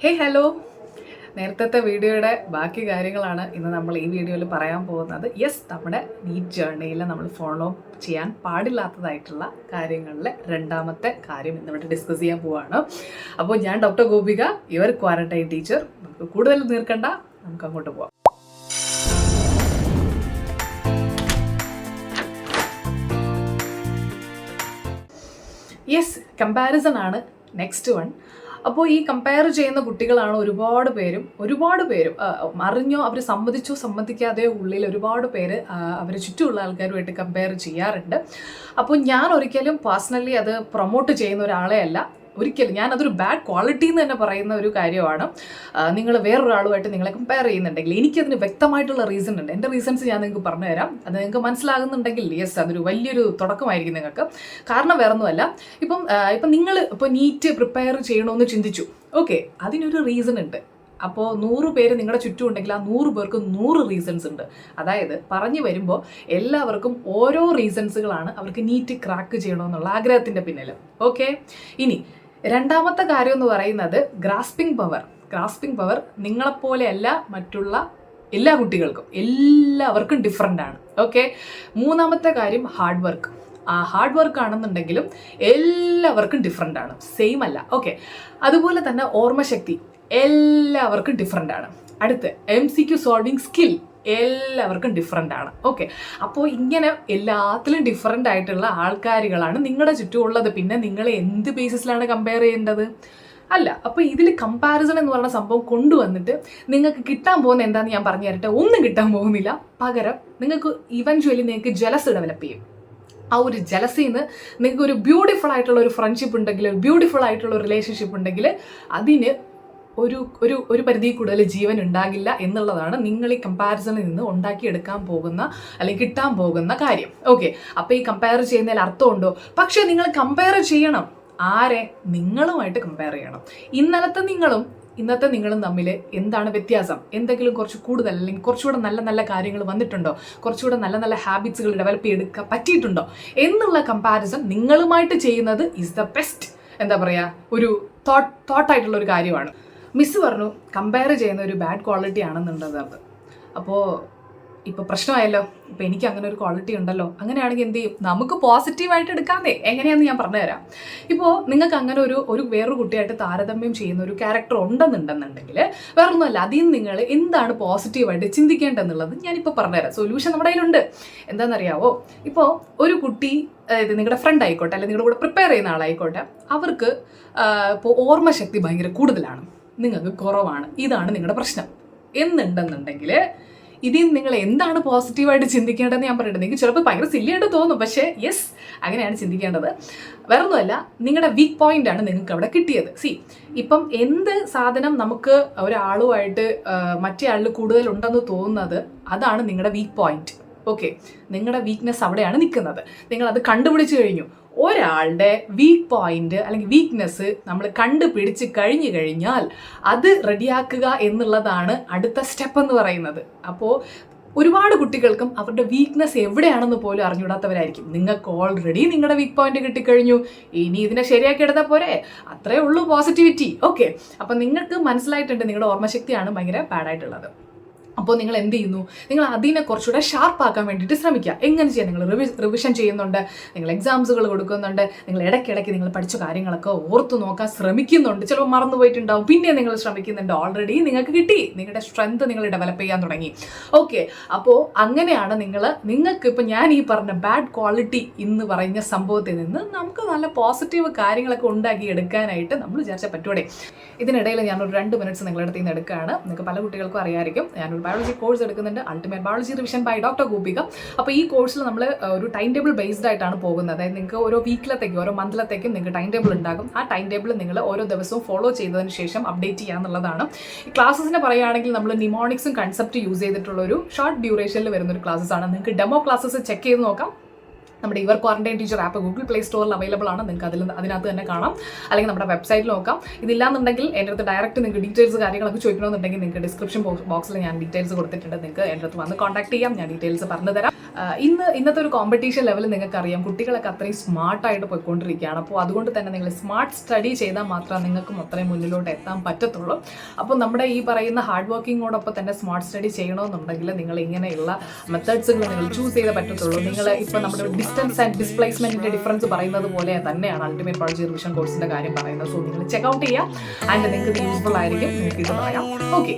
ഹേ hello, നേരത്തെ വീഡിയോയുടെ ബാക്കി കാര്യങ്ങളാണ് ഇന്ന് നമ്മൾ ഈ വീഡിയോയിൽ പറയാൻ പോകുന്നത്. യെസ്, നമ്മുടെ നീറ്റ് ജേർണിയിൽ നമ്മൾ ഫോളോ ചെയ്യാൻ പാടില്ലാത്തതായിട്ടുള്ള കാര്യങ്ങളിലെ രണ്ടാമത്തെ കാര്യം ഇന്നിവിടെ ഡിസ്കസ് ചെയ്യാൻ പോവുകയാണ്. അപ്പോൾ ഞാൻ doctor Gopika, your quarantine teacher. നമുക്ക് കൂടുതൽ നീർക്കണ്ട, നമുക്ക് അങ്ങോട്ട് പോവാം. യെസ്, കമ്പാരിസൺ ആണ് നെക്സ്റ്റ് വൺ. അപ്പോൾ ഈ കമ്പയർ ചെയ്യുന്ന കുട്ടികളാണ് ഒരുപാട് പേരും അറിഞ്ഞോ അവർ സമ്മതിച്ചോ സമ്മതിക്കാതെയോ ഉള്ളിൽ ഒരുപാട് പേര് അവരെ ചുറ്റുമുള്ള ആൾക്കാരുമായിട്ട് കമ്പയർ ചെയ്യാറുണ്ട്. അപ്പോൾ ഞാൻ ഒരിക്കലും പേഴ്സണലി അത് പ്രൊമോട്ട് ചെയ്യുന്ന ഒരാളെ അല്ല. ഒരിക്കലും ഞാനതൊരു ബാഡ് ക്വാളിറ്റി എന്ന് തന്നെ പറയുന്ന ഒരു കാര്യമാണ്. നിങ്ങൾ വേറൊരാളുമായിട്ട് നിങ്ങളെ കമ്പയർ ചെയ്യുന്നുണ്ടെങ്കിൽ എനിക്കതിന് വ്യക്തമായിട്ടുള്ള റീസൺ ഉണ്ട്. എൻ്റെ റീസൺസ് ഞാൻ നിങ്ങൾക്ക് പറഞ്ഞു തരാം. അത് നിങ്ങൾക്ക് മനസ്സിലാകുന്നുണ്ടെങ്കിൽ യെസ്, അതൊരു വലിയൊരു തുടക്കമായിരിക്കും നിങ്ങൾക്ക്. കാരണം വേറൊന്നുമല്ല, ഇപ്പം നിങ്ങൾ ഇപ്പോൾ നീറ്റ് പ്രിപ്പയർ ചെയ്യണമെന്ന് ചിന്തിച്ചു, ഓക്കെ, അതിനൊരു റീസൺ ഉണ്ട്. അപ്പോൾ 100 പേര് നിങ്ങളുടെ ചുറ്റും ഉണ്ടെങ്കിൽ ആ 100 പേർക്ക് 100 റീസൺസ് ഉണ്ട്. അതായത് പറഞ്ഞു വരുമ്പോൾ എല്ലാവർക്കും ഓരോ റീസൺസുകളാണ് അവർക്ക് നീറ്റ് ക്രാക്ക് ചെയ്യണമെന്നുള്ള ആഗ്രഹത്തിൻ്റെ പിന്നിൽ. ഓക്കെ, ഇനി രണ്ടാമത്തെ കാര്യം എന്ന് പറയുന്നത് ഗ്രാസ്പിംഗ് പവർ നിങ്ങളെപ്പോലെയല്ല മറ്റുള്ള എല്ലാ കുട്ടികൾക്കും, എല്ലാവർക്കും ഡിഫറെൻ്റ് ആണ്. ഓക്കെ, മൂന്നാമത്തെ കാര്യം ഹാർഡ് വർക്ക്. ആ ഹാർഡ് വർക്ക് ആണെന്നുണ്ടെങ്കിലും എല്ലാവർക്കും ഡിഫറെൻ്റ് ആണ്, സെയിം അല്ല. ഓക്കെ, അതുപോലെ തന്നെ ഓർമ്മശക്തി എല്ലാവർക്കും ഡിഫറെൻ്റ് ആണ്. അടുത്ത് MCQ സോൾവിങ് സ്കിൽ എല്ലാവർക്കും ഡിഫറെൻ്റ് ആണ്. ഓക്കെ, അപ്പോൾ ഇങ്ങനെ എല്ലാത്തിലും ഡിഫറെൻ്റ് ആയിട്ടുള്ള ആൾക്കാരുകളാണ് നിങ്ങളുടെ ചുറ്റുമുള്ളത്. പിന്നെ നിങ്ങൾ എന്ത് ബേസിസിലാണ് കമ്പയർ ചെയ്യേണ്ടത്? അല്ല. അപ്പോൾ ഇതിൽ കമ്പാരിസൺ എന്ന് പറയുന്ന സംഭവം കൊണ്ടുവന്നിട്ട് നിങ്ങൾക്ക് കിട്ടാൻ പോകുന്ന എന്താണെന്ന് ഞാൻ പറഞ്ഞു തരട്ടെ. ഒന്നും കിട്ടാൻ പോകുന്നില്ല. പകരം നിങ്ങൾക്ക് ഇവൻച്വലി നിങ്ങൾക്ക് ജലസ് ഡെവലപ്പ് ചെയ്യും. ആ ഒരു ജലസിൽ നിന്ന് നിങ്ങൾക്ക് ഒരു ബ്യൂട്ടിഫുൾ ആയിട്ടുള്ള ഒരു ഫ്രണ്ട്ഷിപ്പ് ഉണ്ടെങ്കിൽ, ഒരു ബ്യൂട്ടിഫുൾ ആയിട്ടുള്ള ഒരു റിലേഷൻഷിപ്പ് ഉണ്ടെങ്കിൽ അതിന് ഒരു പരിധി കൂടുതൽ ജീവൻ ഉണ്ടാകില്ല എന്നുള്ളതാണ് നിങ്ങൾ ഈ കമ്പാരിസണിൽ നിന്ന് ഉണ്ടാക്കിയെടുക്കാൻ പോകുന്ന അല്ലെങ്കിൽ കിട്ടാൻ പോകുന്ന കാര്യം. ഓക്കെ, അപ്പോൾ ഈ കമ്പയർ ചെയ്യുന്നതിൽ അർത്ഥമുണ്ടോ? പക്ഷേ നിങ്ങൾ കമ്പയർ ചെയ്യണം. ആരെ? നിങ്ങളുമായിട്ട് കമ്പയർ ചെയ്യണം. ഇന്നത്തെ നിങ്ങളും തമ്മിൽ എന്താണ് വ്യത്യാസം? എന്തെങ്കിലും കുറച്ച് കൂടുതൽ അല്ലെങ്കിൽ കുറച്ചുകൂടെ നല്ല നല്ല കാര്യങ്ങൾ വന്നിട്ടുണ്ടോ? കുറച്ചുകൂടെ നല്ല നല്ല ഹാബിറ്റ്സുകൾ ഡെവലപ്പ് ചെയ്തെടുക്കാൻ പറ്റിയിട്ടുണ്ടോ എന്നുള്ള കമ്പാരിസൺ നിങ്ങളുമായിട്ട് ചെയ്യുന്നത് ഈസ് ദ ബെസ്റ്റ്, എന്താ പറയുക, ഒരു തോട്ടായിട്ടുള്ള ഒരു കാര്യമാണ്. മിസ് പറഞ്ഞു കമ്പയർ ചെയ്യുന്ന ഒരു ബാഡ് ക്വാളിറ്റി ആണെന്നുള്ളത്. അപ്പോൾ ഇപ്പോൾ പ്രശ്നമായല്ലോ. ഇപ്പോൾ എനിക്ക് അങ്ങനെ ഒരു ക്വാളിറ്റി ഉണ്ടല്ലോ. അങ്ങനെയാണെങ്കിൽ എന്ത് ചെയ്യും? നമുക്ക് പോസിറ്റീവായിട്ട് എടുക്കാതെ എങ്ങനെയാണെന്ന് ഞാൻ പറഞ്ഞുതരാം. ഇപ്പോൾ നിങ്ങൾക്ക് അങ്ങനെ ഒരു വേറൊരു കുട്ടിയായിട്ട് താരതമ്യം ചെയ്യുന്ന ഒരു ക്യാരക്ടർ ഉണ്ടെന്നുണ്ടെങ്കിൽ വേറൊന്നുമല്ല, അതിൽ നിന്ന് നിങ്ങൾ എന്താണ് പോസിറ്റീവായിട്ട് ചിന്തിക്കേണ്ടതെന്നുള്ളത് ഞാനിപ്പോൾ പറഞ്ഞുതരാം. സൊല്യൂഷൻ നമ്മുടെ കയ്യിലുണ്ട്. എന്താണെന്നറിയാവോ? ഇപ്പോൾ ഒരു കുട്ടി, അതായത് നിങ്ങളുടെ ഫ്രണ്ട് ആയിക്കോട്ടെ അല്ലെങ്കിൽ നിങ്ങളുടെ കൂടെ പ്രിപ്പയർ ചെയ്യുന്ന ആളായിക്കോട്ടെ, അവർക്ക് ഇപ്പോൾ ഓർമ്മശക്തി ഭയങ്കര കൂടുതലാണ്, നിങ്ങൾക്ക് കുറവാണ്. ഇതാണ് നിങ്ങളുടെ പ്രശ്നം എന്നുണ്ടെന്നുണ്ടെങ്കിൽ ഇതിൽ നിങ്ങൾ എന്താണ് പോസിറ്റീവായിട്ട് ചിന്തിക്കേണ്ടതെന്ന് ഞാൻ പറഞ്ഞിട്ട് നിങ്ങൾക്ക് ചിലപ്പോൾ ഭയങ്കര സില്ലിയായിട്ട് തോന്നും. പക്ഷേ യെസ്, അങ്ങനെയാണ് ചിന്തിക്കേണ്ടത്. വേറൊന്നുമല്ല, നിങ്ങളുടെ വീക്ക് പോയിന്റ് ആണ് നിങ്ങൾക്ക് അവിടെ കിട്ടിയത്. ഇപ്പം എന്ത് സാധനം നമുക്ക് ഒരാളുമായിട്ട് മറ്റേ ആളിൽ കൂടുതൽ ഉണ്ടെന്ന് തോന്നുന്നത്, അതാണ് നിങ്ങളുടെ വീക്ക് പോയിന്റ്. ഓക്കെ, നിങ്ങളുടെ വീക്ക്നെസ് അവിടെയാണ് നിൽക്കുന്നത്. നിങ്ങളത് കണ്ടുപിടിച്ച് കഴിഞ്ഞു. ഒരാളുടെ വീക്ക് പോയിന്റ് അല്ലെങ്കിൽ വീക്ക്നെസ് നമ്മൾ കണ്ടുപിടിച്ച് കഴിഞ്ഞാൽ അത് റെഡിയാക്കുക എന്നുള്ളതാണ് അടുത്ത സ്റ്റെപ്പ് എന്ന് പറയുന്നത്. അപ്പോൾ ഒരുപാട് കുട്ടികൾക്കും അവരുടെ വീക്ക്നെസ് എവിടെയാണെന്ന് പോലും അറിഞ്ഞുകൂടാത്തവരായിരിക്കും. നിങ്ങൾക്ക് ഓൾറെഡി നിങ്ങളുടെ വീക്ക് പോയിന്റ് കിട്ടിക്കഴിഞ്ഞു, ഇനി ഇതിനെ ശരിയാക്കി എടുത്താൽ പോരെ, അത്രേ ഉള്ളൂ പോസിറ്റിവിറ്റി. ഓക്കെ, അപ്പം നിങ്ങൾക്ക് മനസ്സിലായിട്ടുണ്ട് നിങ്ങളുടെ ഓർമ്മശക്തിയാണ് ഭയങ്കര ബാഡായിട്ടുള്ളത്. അപ്പോൾ നിങ്ങൾ എന്ത് ചെയ്യുന്നു? നിങ്ങൾ അതിനെ കുറച്ചുകൂടെ ഷാർപ്പാക്കാൻ വേണ്ടിയിട്ട് ശ്രമിക്കുക. എങ്ങനെ ചെയ്യാം? നിങ്ങൾ റിവിഷൻ ചെയ്യുന്നുണ്ട്, നിങ്ങൾ എക്സാംസുകൾ കൊടുക്കുന്നുണ്ട്, നിങ്ങൾ ഇടയ്ക്കിടയ്ക്ക് നിങ്ങൾ പഠിച്ച കാര്യങ്ങളൊക്കെ ഓർത്ത് നോക്കാൻ ശ്രമിക്കുന്നുണ്ട്. ചിലപ്പോൾ മറന്നുപോയിട്ടുണ്ടാവും, പിന്നെ നിങ്ങൾ ശ്രമിക്കുന്നുണ്ട്. ഓൾറെഡി നിങ്ങൾക്ക് കിട്ടി, നിങ്ങളുടെ സ്ട്രെങ്ത് നിങ്ങൾ ഡെവലപ്പ് ചെയ്യാൻ തുടങ്ങി. ഓക്കെ, അപ്പോൾ അങ്ങനെയാണ് നിങ്ങൾക്ക് ഇപ്പോൾ ഞാൻ ഈ പറഞ്ഞ ബാഡ് ക്വാളിറ്റി എന്ന് പറയുന്ന സംഭവത്തിൽ നിന്ന് നമുക്ക് നല്ല പോസിറ്റീവ് കാര്യങ്ങളൊക്കെ ഉണ്ടാക്കി എടുക്കാനായിട്ട് നമ്മൾ വിചാരിച്ചാൽ പറ്റൂടെ. ഇതിനിടയിൽ ഞാനൊരു 2 മിനിറ്റ്സ് നിങ്ങളുടെ അടുത്ത് നിന്ന് എടുക്കുകയാണ്. നിങ്ങൾക്ക് പല കുട്ടികൾക്കും അറിയാമായിരിക്കും, ഞാനൊരു ബയോളജി കോഴ്സ് എടുക്കുന്നുണ്ട്, ultimate biology revision by doctor Gopika. അപ്പോൾ ഈ കോഴ്സിൽ നമ്മൾ ഒരു ടൈം ടേബിൾ ബേസ്ഡ് ആയിട്ടാണ് പോകുന്നത്. അതായത് നിങ്ങൾക്ക് ഓരോ വീക്കിലത്തേക്കും ഓരോ മന്തിലത്തേക്കും നിങ്ങൾക്ക് ടൈം ടേബിൾ ഉണ്ടാകും. ആ ടൈം ടേബിൾ നിങ്ങൾ ഓരോ ദിവസവും ഫോളോ ചെയ്തതിന് ശേഷം അപ്ഡേറ്റ് ചെയ്യുക എന്നുള്ളതാണ്. ഈ ക്ലാസ്സസിനെ പറയുകയാണെങ്കിൽ നമ്മൾ നിമോണിക്സും കൺസെപ്റ്റ് യൂസ് ചെയ്തിട്ടുള്ള ഒരു ഷോർട്ട് ഡ്യൂറേഷനിൽ വരുന്ന ഒരു ക്ലാസ്സസ് ആണ്. നിങ്ങൾക്ക് ഡെമോ ക്ലാസ്സസ് ചെക്ക് ചെയ്ത് നോക്കാം. നമ്മുടെ your quarantine teacher app Google play സ്റ്റോറിൽ അവൈലബിൾ ആണ്. നിങ്ങൾക്ക് അതിനകത്ത് തന്നെ കാണാം, അല്ലെങ്കിൽ നമ്മുടെ വെബ്സൈറ്റിൽ നോക്കാം. ഇതില്ലാന്നുണ്ടെങ്കിൽ എൻ്റെ അടുത്ത് ഡയറക്റ്റ് നിങ്ങൾക്ക് ഡീറ്റെയിൽസ് കാര്യങ്ങളൊക്കെ ചോദിക്കണമെന്നുണ്ടെങ്കിൽ നിങ്ങൾക്ക് ഡിസ്ക്രിപ്ഷൻ ബോക്സിൽ ഞാൻ ഡീറ്റെയിൽസ് കൊടുത്തിട്ടുണ്ട്. നിങ്ങൾക്ക് എൻ്റെ അടുത്ത് വന്ന് കോൺടാക്ട് ചെയ്യാം, ഞാൻ ഡീറ്റെയിൽസ് പറഞ്ഞു തരാം. ഇന്നത്തെ ഒരു കോമ്പറ്റീഷൻ ലെവൽ നിങ്ങൾക്കറിയാം, കുട്ടികളൊക്കെ അത്രയും സ്മാർട്ടായിട്ട് പോയിക്കൊണ്ടിരിക്കുകയാണ്. അപ്പോൾ അതുകൊണ്ട് തന്നെ നിങ്ങൾ സ്മാർട്ട് സ്റ്റഡി ചെയ്താൽ മാത്രമേ നിങ്ങൾക്കും അത്രയും മുന്നിലോട്ട് എത്താൻ പറ്റത്തുള്ളൂ. അപ്പോൾ നമ്മുടെ ഈ പറയുന്ന ഹാർഡ് വർക്കിങ്ങോടൊപ്പം തന്നെ സ്മാർട്ട് സ്റ്റഡി ചെയ്യണമെന്നുണ്ടെങ്കിൽ നിങ്ങൾ ഇങ്ങനെയുള്ള മെത്തേഡ്സുകൾ നിങ്ങൾ ചൂസ് ചെയ്തേ പറ്റത്തുള്ളൂ. നിങ്ങൾ ഇപ്പോൾ നമ്മുടെ ഡിസ്റ്റൻസ് ആൻഡ് ഡിസ്പ്ലേസ്മെന്റിന്റെ ഡിഫറൻസ് പറയുന്നത് പോലെ തന്നെയാണ് അൾട്ടിമേറ്റ് ബയോളജി റിവിഷൻ കോഴ്സിന്റെ കാര്യം പറയുന്നത്. സോ നിങ്ങൾ ചെക്കൗട്ട് ചെയ്യുക, ആൻഡ് നിങ്ങൾക്ക് ഇത് യൂസ്ഫുൾ ആയിരിക്കും, നിങ്ങൾക്ക് ഇത് പറയാം. ഓക്കെ.